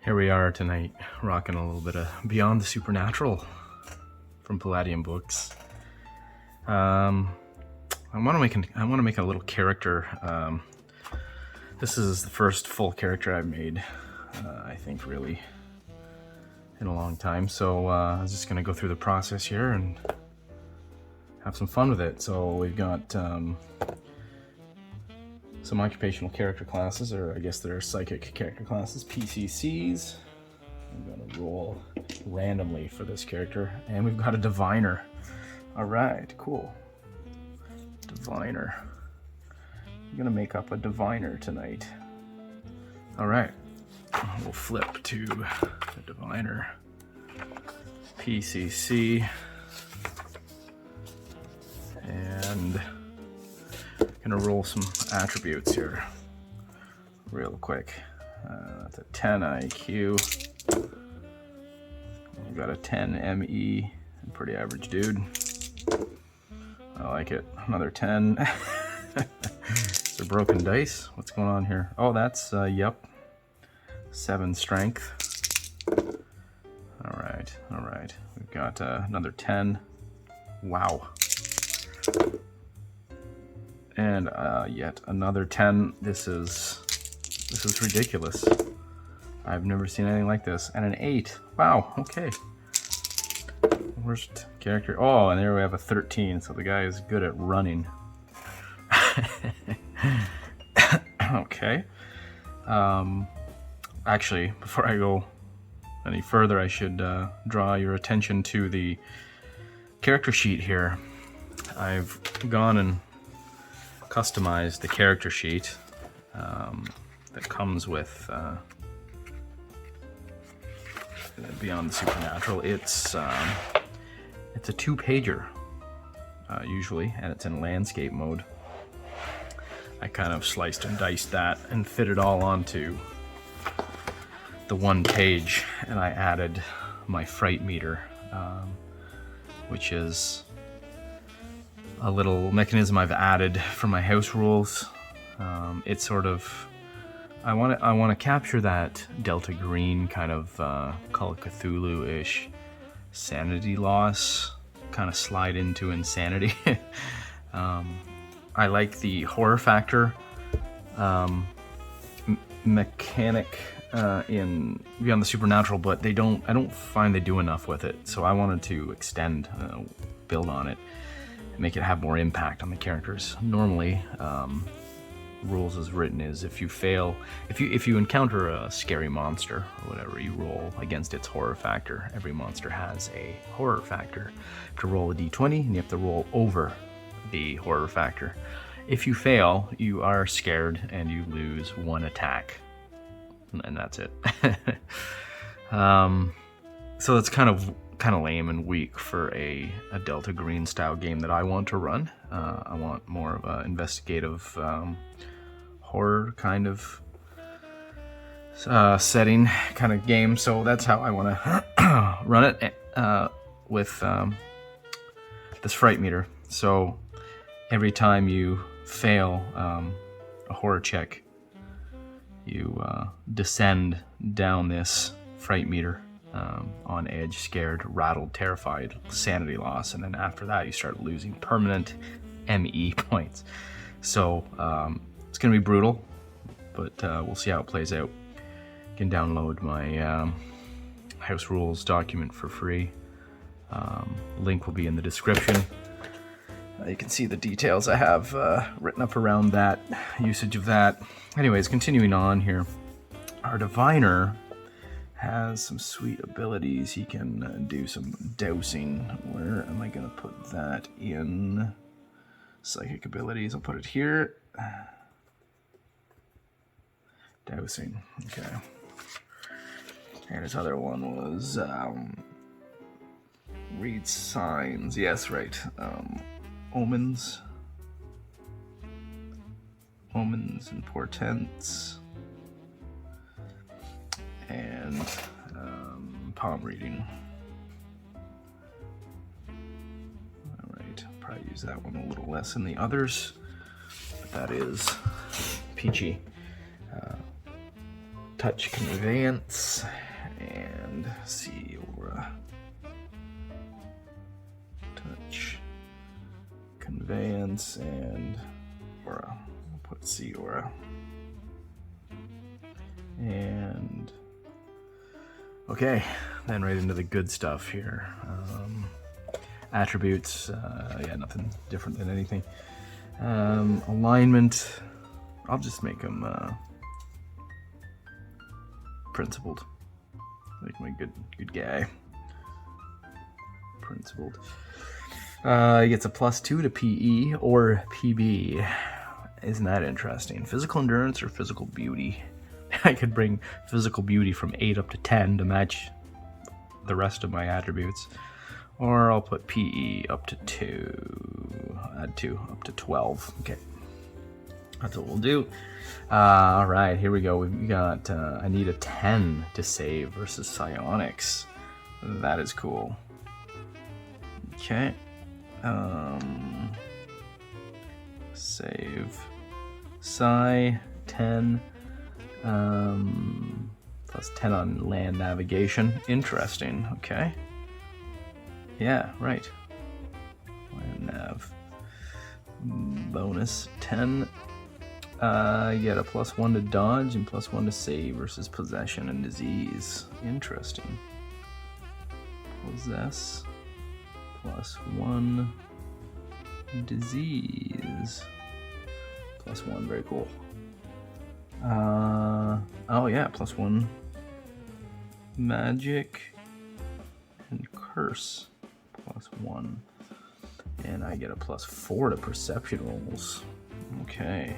Here we are tonight, rocking a little bit of Beyond the Supernatural from Palladium Books. I want to make a little character. This is the first full character I've made, I think, really, in a long time. So I'm just going to go through the process here and have some fun with it. So we've got some occupational character classes, or I guess they're psychic character classes, PCCs. I'm gonna roll randomly for this character, and we've got a diviner. All right, cool. Diviner. I'm gonna make up a diviner tonight. All right, we'll flip to the diviner. PCC. And gonna roll some attributes here real quick. That's a 10 IQ. We've got a 10 ME, pretty average dude. I like it. Another 10. It's a broken dice. What's going on here? Oh, that's yep. 7 strength. All right. We've got another 10. Wow. And yet another 10. This is ridiculous. I've never seen anything like this. And an 8. Wow, okay. Worst character. Oh, and there we have a 13, so the guy is good at running. Okay. Actually, before I go any further, I should draw your attention to the character sheet here. I've gone and customize the character sheet that comes with Beyond the Supernatural. It's a 2-pager usually, and it's in landscape mode. I kind of sliced and diced that and fit it all onto the 1 page, and I added my fright meter, which is a little mechanism I've added for my house rules. It's sort of, I want to capture that Delta Green kind of Call of Cthulhu-ish sanity loss, kind of slide into insanity. I like the horror factor mechanic in Beyond the Supernatural, but I don't find they do enough with it. So I wanted to extend, build on it, make it have more impact on the characters. Normally, rules as written is if you encounter a scary monster or whatever, you roll against its horror factor. Every monster has a horror factor. To roll a d20, and you have to roll over the horror factor. If you fail, you are scared and you lose 1 attack, and that's it. So it's kind of lame and weak for a Delta Green style game that I want to run. I want more of an investigative horror kind of setting kind of game. So that's how I want to run it with this fright meter. So every time you fail a horror check, you descend down this fright meter. On edge, scared, rattled, terrified, sanity loss, and then after that you start losing permanent ME points. So it's gonna be brutal, but we'll see how it plays out. You can download my house rules document for free. Link will be in the description. You can see the details I have written up around that usage of that. Anyways, continuing on here, our diviner has some sweet abilities. He can do some dowsing. Where am I going to put that in? Psychic abilities. I'll put it here. Dowsing. Okay. And his other one was read signs. Yes, right. Omens. Omens and portents. And palm reading. Alright, probably use that one a little less than the others, but that is peachy. touch conveyance and see aura. Touch conveyance and aura. We'll put see aura. And okay, then right into the good stuff here. Attributes, yeah, nothing different than anything. Alignment, I'll just make them principled. Make my good guy. Principled. He gets a +2 to PE or PB. Isn't that interesting? Physical endurance or physical beauty? I could bring physical beauty from 8 up to 10 to match the rest of my attributes. Or I'll put PE up to 2. Add 2 up to 12. Okay. That's what we'll do. All right, here we go. We've got, I need a 10 to save versus psionics. That is cool. Okay. Save. Psi, 10. Plus 10 on land navigation. Interesting. Okay. Yeah, right. Land nav. Bonus 10. You get a +1 to dodge and +1 to save versus possession and disease. Interesting. Possess. +1 disease. +1, very cool. Oh yeah, +1 magic and curse. +1. And I get a +4 to perception rolls. Okay.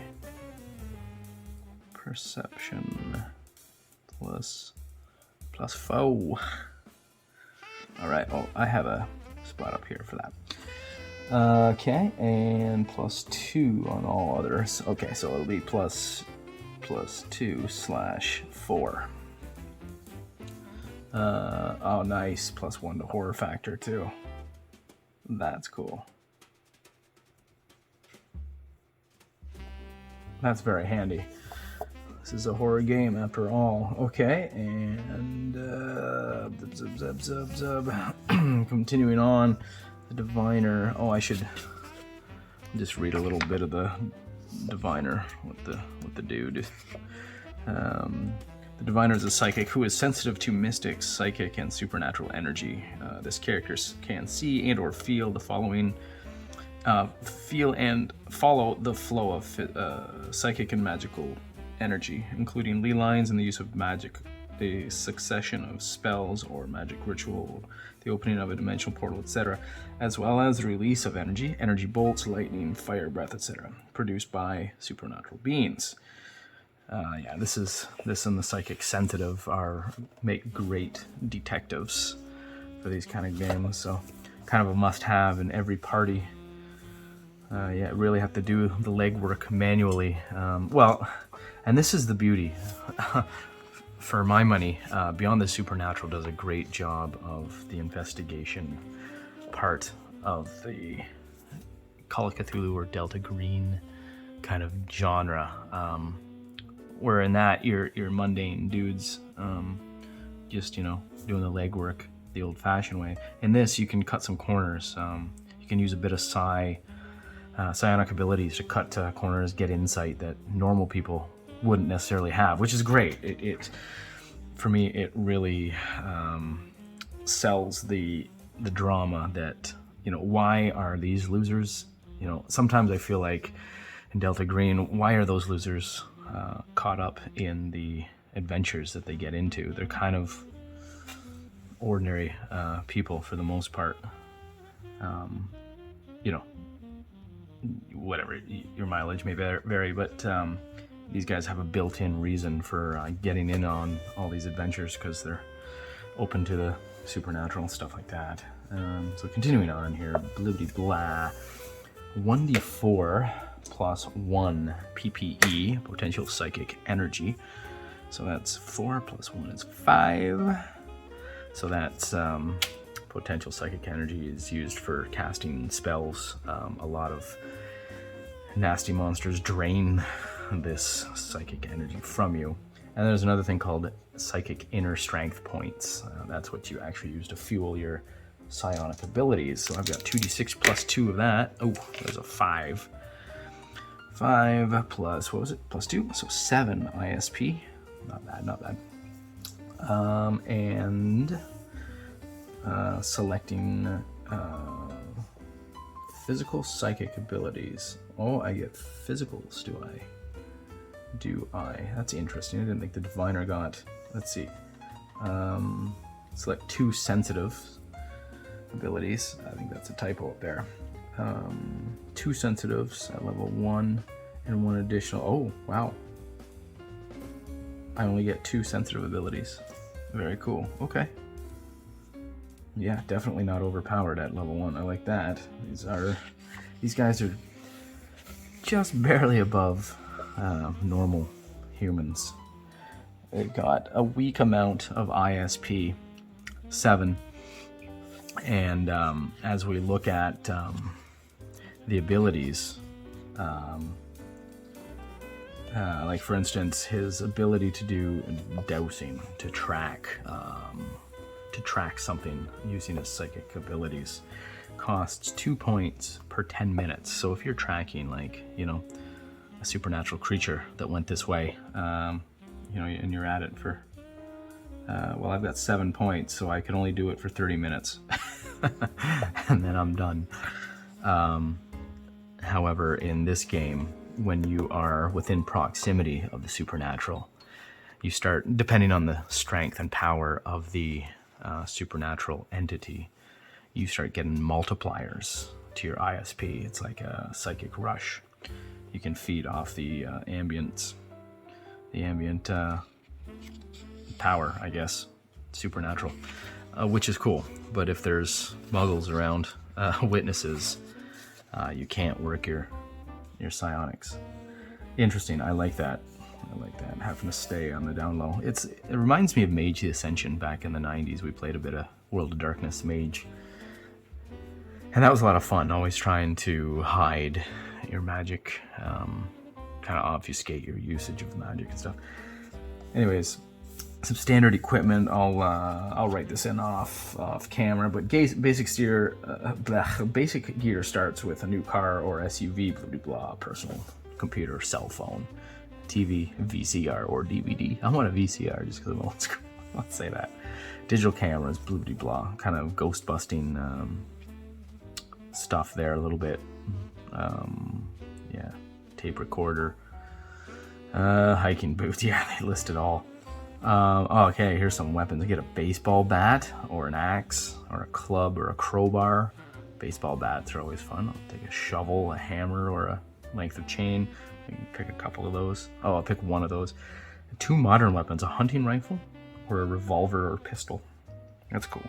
Perception +4. Alright, oh, I have a spot up here for that. Okay, and +2 on all others. Okay, so it'll be +2/4. Oh, nice. +1 to horror factor, too. That's cool. That's very handy. This is a horror game after all. Okay, and continuing on, the diviner. Oh, I should just read a little bit of the diviner with the dude. The diviner is a psychic who is sensitive to mystic, psychic, and supernatural energy. This character can see and or feel the following. Feel and follow the flow of psychic and magical energy, including ley lines and the use of magic, a succession of spells or magic ritual, the opening of a dimensional portal, etc., as well as the release of energy bolts, lightning, fire breath, etc., produced by supernatural beings. Yeah, this and the psychic sensitive make great detectives for these kind of games. So, kind of a must-have in every party. Yeah, really have to do the legwork manually. Well, and this is the beauty. For my money, Beyond the Supernatural does a great job of the investigation part of the Call of Cthulhu or Delta Green kind of genre. Where in that you're mundane dudes, just doing the legwork the old-fashioned way. In this, you can cut some corners. You can use a bit of psionic abilities to cut corners, get insight that normal people wouldn't necessarily have, which is great. It for me, it really sells the drama that why are these losers? Sometimes I feel like in Delta Green, why are those losers caught up in the adventures that they get into? They're kind of ordinary people for the most part. Whatever, your mileage may vary, but these guys have a built-in reason for getting in on all these adventures because they're open to the supernatural and stuff like that. So continuing on here, bloody blah. 1d4 plus 1 PPE, potential psychic energy. So that's 4 plus 1 is 5. So that's potential psychic energy is used for casting spells. A lot of nasty monsters drain this psychic energy from you. And there's another thing called psychic inner strength points. That's what you actually use to fuel your psionic abilities. So I've got 2d6 plus 2 of that. Oh, there's a 5. 5 plus, what was it? Plus 2, so 7 ISP. Not bad, not bad. And selecting physical psychic abilities. Oh, I get physicals, do I? That's interesting. I didn't think the diviner got, let's see. Select 2 sensitive abilities. I think that's a typo up there. 2 sensitives at level 1 and 1 additional. Oh, wow. I only get 2 sensitive abilities. Very cool. Okay. Yeah, definitely not overpowered at level 1. I like that. These guys are just barely above normal humans. They've got a weak amount of ISP, 7. And as we look at the abilities, like for instance, his ability to do dowsing, to track something using his psychic abilities, costs 2 points per 10 minutes. So if you're tracking, like, you know, a supernatural creature that went this way, you know, and you're at it for, well, I've got 7 points, so I can only do it for 30 minutes, and then I'm done. However, in this game, when you are within proximity of the supernatural, you start, depending on the strength and power of the supernatural entity, you start getting multipliers to your ISP. It's like a psychic rush. You can feed off the ambient power, I guess, supernatural, which is cool. But if there's muggles around, witnesses, you can't work your psionics. Interesting. I like that. Having to stay on the down low. It reminds me of Mage the Ascension back in the 90s. We played a bit of World of Darkness Mage, and that was a lot of fun. Always trying to hide your magic, kind of obfuscate your usage of magic and stuff. Anyways, some standard equipment. I'll write this in off camera, but basic gear starts with a new car or SUV, blah blah blah, personal computer, cell phone, TV, VCR or DVD. I want a VCR just because I'm old school. Let's say that. Digital cameras, blah blah blah, kind of ghost busting stuff there a little bit. Yeah, tape recorder, hiking boots. Yeah, they list it all. Okay, here's some weapons. I get a baseball bat or an axe or a club or a crowbar. Baseball bats are always fun. I'll take a shovel, a hammer, or a length of chain. I can pick a couple of those. Oh, I'll pick one of those. 2 modern weapons, a hunting rifle or a revolver or pistol. That's cool.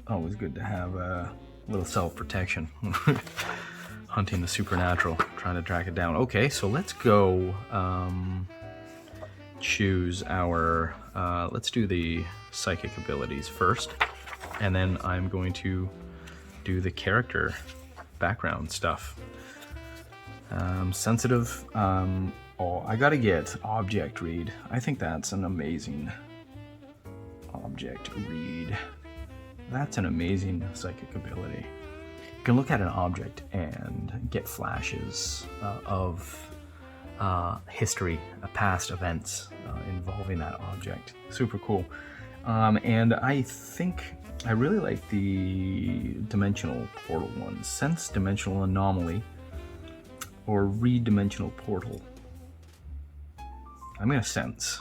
Always good to have a little self-protection. Hunting the supernatural, trying to track it down. Okay, so let's go choose our, let's do the psychic abilities first, and then I'm going to do the character background stuff. Sensitive, oh, I gotta get object read. I think that's an amazing object read. That's an amazing psychic ability. You can look at an object and get flashes of history, past events involving that object. Super cool. And I think I really like the dimensional portal one. Sense dimensional anomaly or read dimensional portal. I'm gonna sense.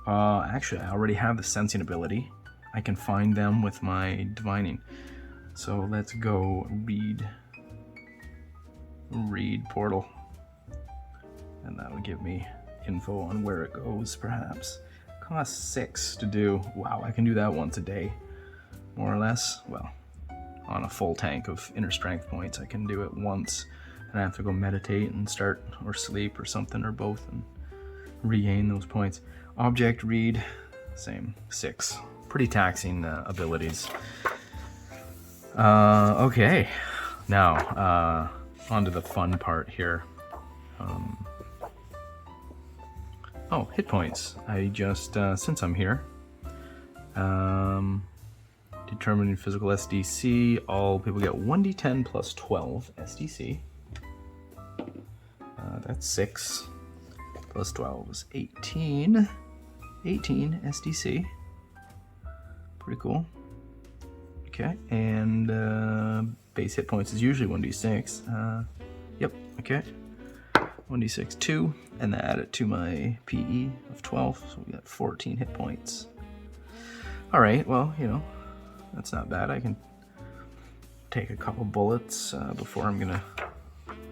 Actually, I already have the sensing ability. I can find them with my divining. So let's go read portal. And that'll give me info on where it goes, perhaps. Costs 6 to do. Wow, I can do that once a day, more or less. Well, on a full tank of inner strength points, I can do it once. And I have to go meditate and start, or sleep, or something, or both, and regain those points. Object read, same, 6. Pretty taxing abilities. Okay, now on to the fun part here. Oh, hit points. I just, since I'm here, determining physical SDC, all people get 1d10 plus 12 SDC. That's 6. Plus 12 is 18. 18 SDC. Pretty cool. Okay, and base hit points is usually 1d6. Yep, okay. 1d6, 2, and then add it to my PE of 12, so we got 14 hit points. Alright, well, you know, that's not bad. I can take a couple bullets before I'm gonna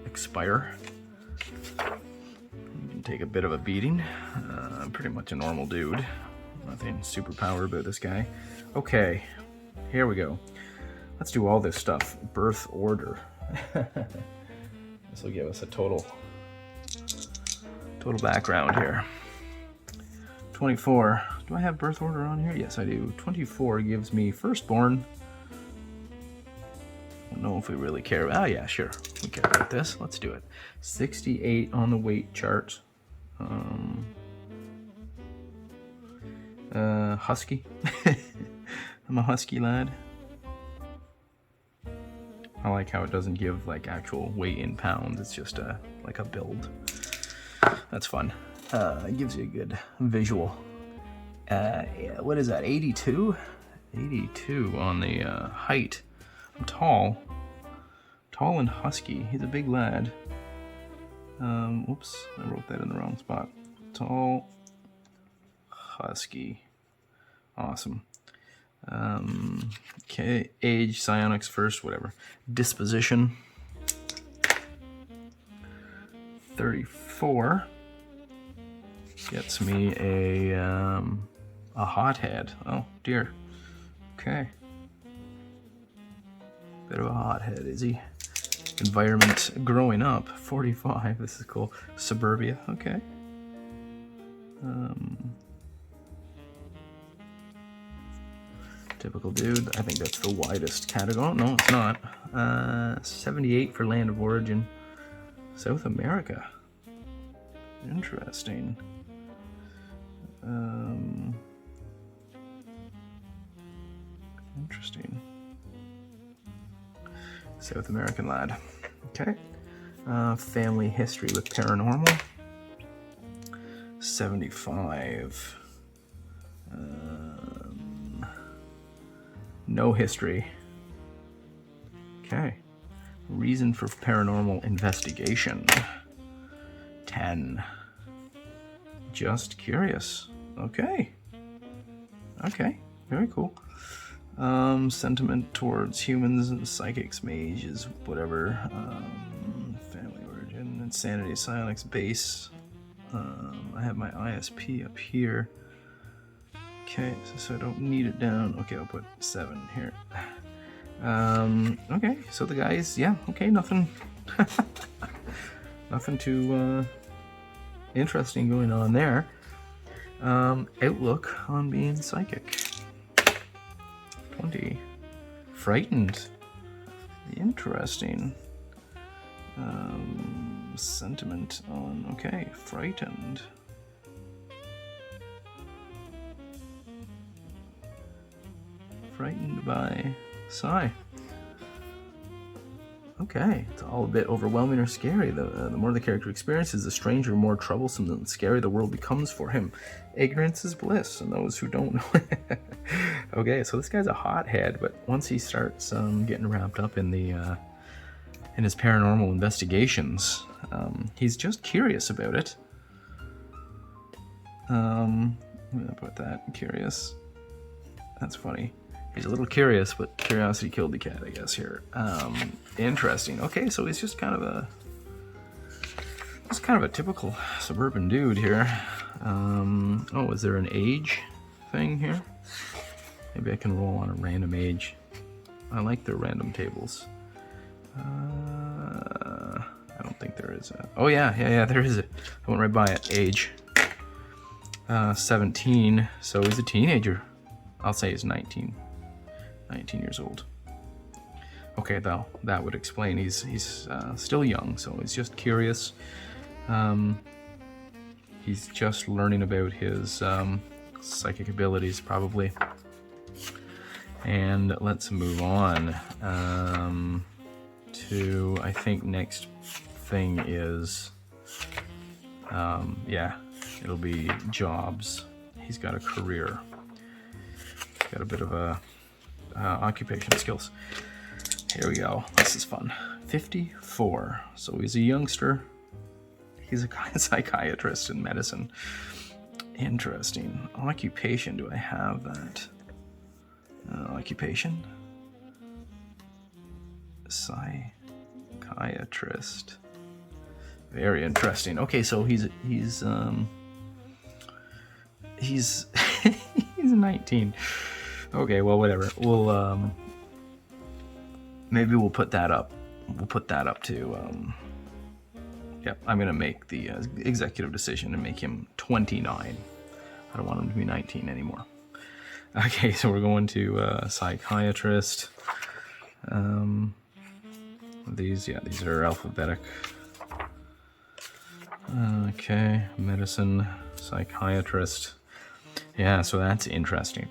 expire. You can take a bit of a beating. I'm pretty much a normal dude. Nothing superpower about this guy. Okay, here we go. Let's do all this stuff. Birth order. This will give us a total background here. 24. Do I have birth order on here? Yes, I do. 24 gives me firstborn. I don't know if we really care. Oh yeah, sure. We care about this. Let's do it. 68 on the weight chart. Husky. I'm a husky lad. I like how it doesn't give like actual weight in pounds. It's just like a build. That's fun. It gives you a good visual. Yeah, what is that? 82? 82 on the height. I'm tall. Tall and husky. He's a big lad. Oops, I wrote that in the wrong spot. Tall, husky. Awesome. Okay, age, psionics first, whatever. Disposition. 34 gets me a hothead. Oh dear. Okay. Bit of a hothead, is he? Environment growing up. 45. This is cool. Suburbia. Okay. Typical dude. I think that's the widest category. Oh, no, it's not. 78 for land of origin. South America. Interesting. Interesting. South American lad. Okay. Family history with paranormal. 75. No history. Okay. Reason for paranormal investigation. 10. Just curious. Okay. Okay. Very cool. Sentiment towards humans and psychics, mages, whatever. Family origin, insanity, psionics, base. I have my ISP up here. Okay, so I don't need it down. Okay, I'll put 7 here. Okay, so the guys, yeah, okay, nothing, nothing too interesting going on there. Outlook on being psychic. 20. Frightened. Interesting. Sentiment on, okay, frightened. Frightened by Psi. Okay, it's all a bit overwhelming or scary. The more the character experiences the stranger, more troublesome and scary the world becomes for him. Ignorance is bliss, and those who don't know. Okay, so this guy's a hothead, but once he starts getting wrapped up in the in his paranormal investigations, he's just curious about it. I'm gonna put that curious. That's funny. He's a little curious, but curiosity killed the cat, I guess, here. Interesting. Okay, so he's just kind of a typical suburban dude here. Oh, is there an age thing here? Maybe I can roll on a random age. I like their random tables. I don't think there is a... Oh, yeah, there is a... I went right by it. Age. 17, so he's a teenager. I'll say he's 19 years old. Okay, though, that would explain he's still young, so he's just curious. He's just learning about his psychic abilities, probably. And let's move on to, I think next thing is, yeah, it'll be jobs. He's got a career. He's got a bit of a occupation skills. Here we go. This is fun. 54. So he's a youngster. He's a psychiatrist in medicine. Interesting. Occupation. Do I have that? Occupation. Psychiatrist. Very interesting. Okay, so he's he's 19. Okay, well, whatever. We'll maybe we'll put that up. We'll put that up to yep, I'm gonna make the executive decision and make him 29. I don't want him to be 19 anymore. Okay, so we're going to psychiatrist. These are alphabetic. Okay, medicine, psychiatrist. Yeah, so that's interesting.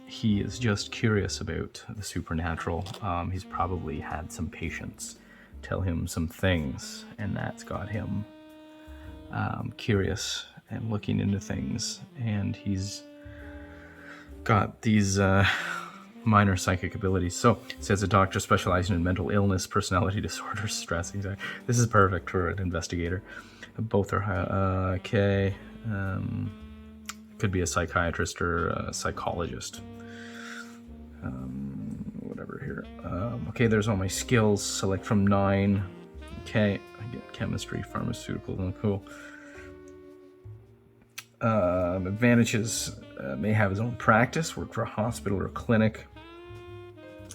He is just curious about the supernatural. He's probably had some patients tell him some things, and that's got him curious and looking into things. And he's got these minor psychic abilities. So it says a doctor specializing in mental illness, personality disorders, stress, anxiety. This is perfect for an investigator. Both are okay. Could be a psychiatrist or a psychologist. Whatever here. Okay, there's all my skills. Select from 9. Okay, I get chemistry, pharmaceuticals, and cool. Advantages: may have his own practice, work for a hospital or a clinic.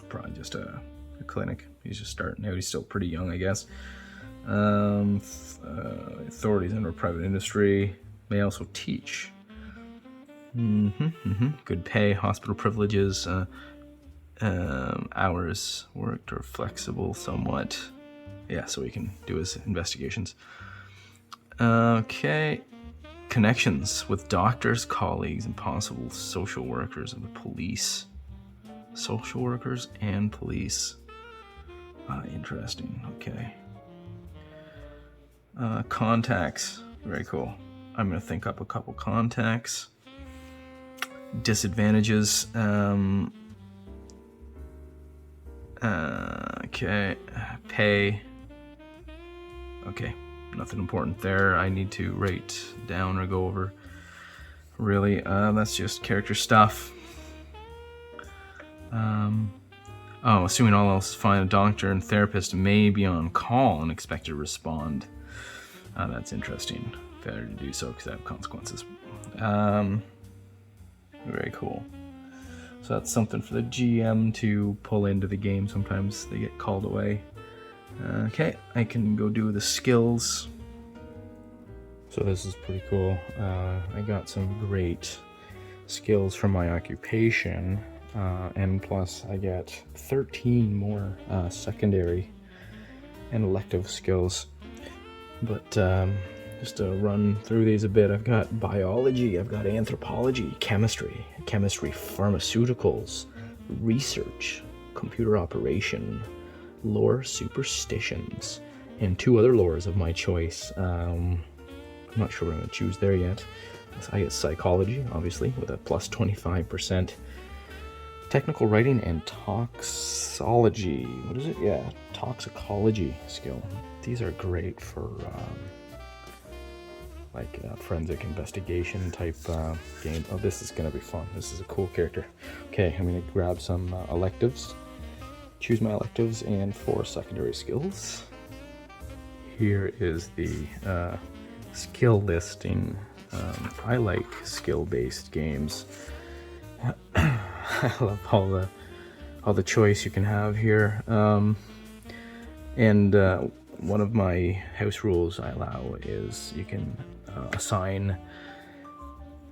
Probably just a clinic. He's just starting out. He's still pretty young, I guess. Authorities under private industry. May also teach. Good pay, hospital privileges, hours worked are flexible somewhat. Yeah, so he can do his investigations. Okay. Connections with doctors, colleagues, and possible social workers and the police. Social workers and police. Interesting. Okay. Contacts. Very cool. I'm going to think up a couple contacts. Disadvantages. Okay. Pay. Okay. Nothing important there I need to write down or go over. Really, that's just character stuff. Assuming all else is fine, a doctor and therapist may be on call and expected to respond. That's interesting. Better to do so because I have consequences. Very cool. So that's something for the GM to pull into the game. Sometimes they get called away. Okay, I can go do the skills. So this is pretty cool. I got some great skills from my occupation, and plus I get 13 more secondary and elective skills. But just to run through these a bit, I've got biology, I've got anthropology, chemistry, pharmaceuticals, research, computer operation, lore, superstitions, and 2 other lores of my choice. I'm not sure what I'm going to choose there yet. I get psychology, obviously, with a plus 25%. Technical writing and toxology. What is it? Yeah, toxicology skill. These are great for forensic investigation type game. Oh, this is going to be fun. This is a cool character. Okay, I'm going to grab some electives. Choose my electives and 4 secondary skills. Here is the skill listing. I like skill-based games. I love all the choice you can have here. And one of my house rules I allow is you can assign.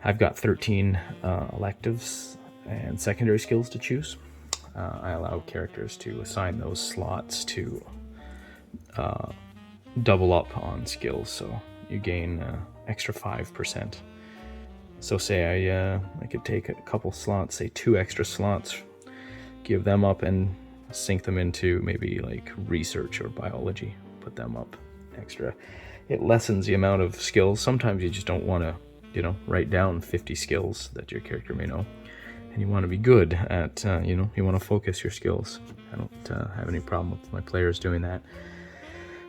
I've got 13 electives and secondary skills to choose. I allow characters to assign those slots to double up on skills. So you gain extra 5%. So say I could take a couple slots, say 2 extra slots, give them up and sink them into maybe like research or biology, put them up extra. It lessens the amount of skills. Sometimes you just don't want to, you know, write down 50 skills that your character may know, and you want to be good at, you know, you want to focus your skills. I don't have any problem with my players doing that.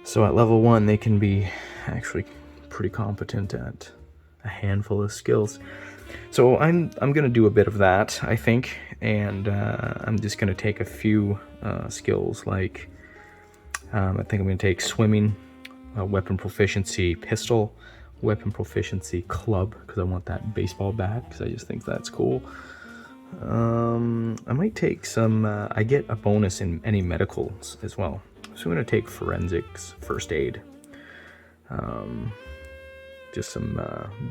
So at level 1, they can be actually pretty competent at a handful of skills. So I'm gonna do a bit of that, I think, and I'm just gonna take a few skills, like I think I'm gonna take swimming, weapon proficiency pistol, weapon proficiency club, because I want that baseball bat, because I just think that's cool. I might take some, I get a bonus in any medicals as well, so I'm gonna take forensics, first aid, just some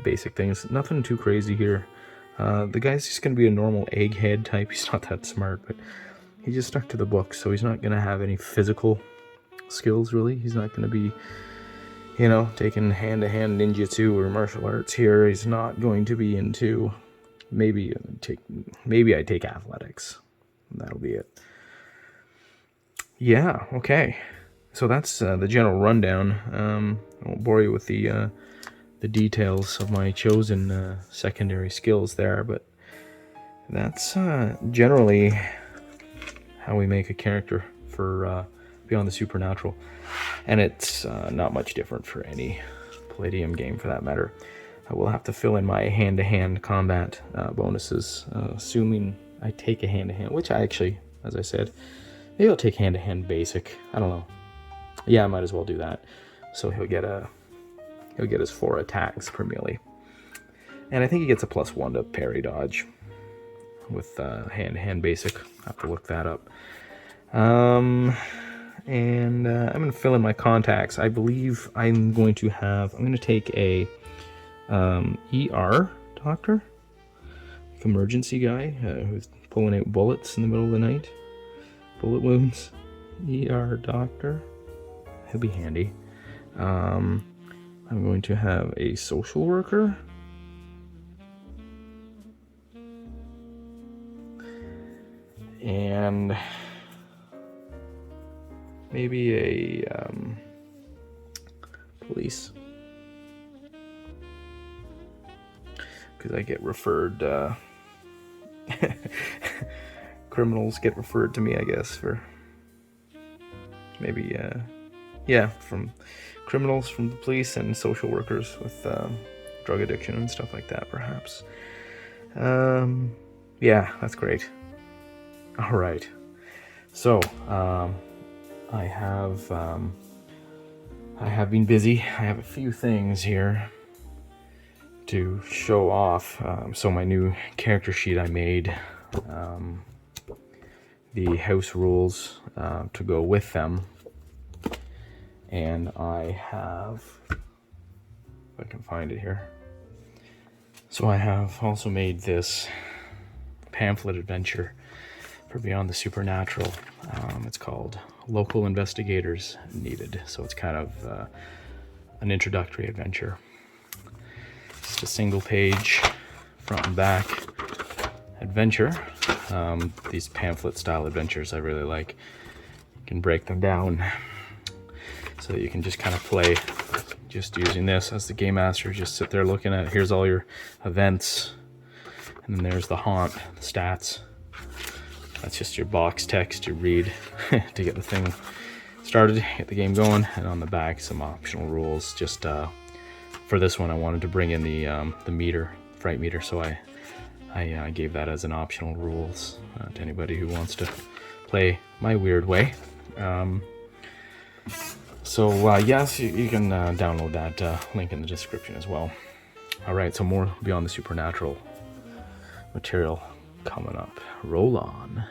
basic things, nothing too crazy here. The guy's just gonna be a normal egghead type. He's not that smart, but he just stuck to the book, so he's not gonna have any physical skills really. He's not gonna be, you know, taking hand-to-hand ninjutsu or martial arts here. He's not going to be into, maybe I take athletics. That'll be it. Yeah, okay. So that's the general rundown. I won't bore you with the details of my chosen secondary skills there, but that's generally how we make a character for Beyond the Supernatural, and it's not much different for any Palladium game for that matter. I will have to fill in my hand-to-hand combat bonuses, assuming I take a hand-to-hand, which I actually, as I said, maybe I'll take hand-to-hand basic. I don't know. Yeah, I might as well do that. So he'll get his 4 attacks per melee. And I think he gets a +1 to parry dodge with hand-to-hand basic. I'll have to look that up. And I'm going to fill in my contacts. I believe I'm going to take a ER doctor, like emergency guy who's pulling out bullets in the middle of the night. Bullet wounds. ER doctor. He'll be handy. I'm going to have a social worker. And maybe a police. Because I get referred, criminals get referred to me, I guess, for maybe, yeah, from criminals from the police and social workers with drug addiction and stuff like that, perhaps. Yeah, that's great. All right. So, I have been busy. I have a few things here to show off. So my new character sheet I made, the house rules to go with them. And I have, if I can find it here. So I have also made this pamphlet adventure for Beyond the Supernatural. It's called Local Investigators Needed. So it's kind of an introductory adventure. It's a single page front and back adventure. These pamphlet style adventures I really like. You can break them down so that you can just kind of play just using this as the game master. Just sit there looking at, here's all your events, and then there's the haunt, the stats. That's just your box text you read to get the thing started, get the game going, and on the back some optional rules. Just for this one I wanted to bring in the meter, fright meter, so I gave that as an optional rules to anybody who wants to play my weird way. So yes, you can download that link in the description as well. Alright, so more Beyond the Supernatural material coming up. Roll on.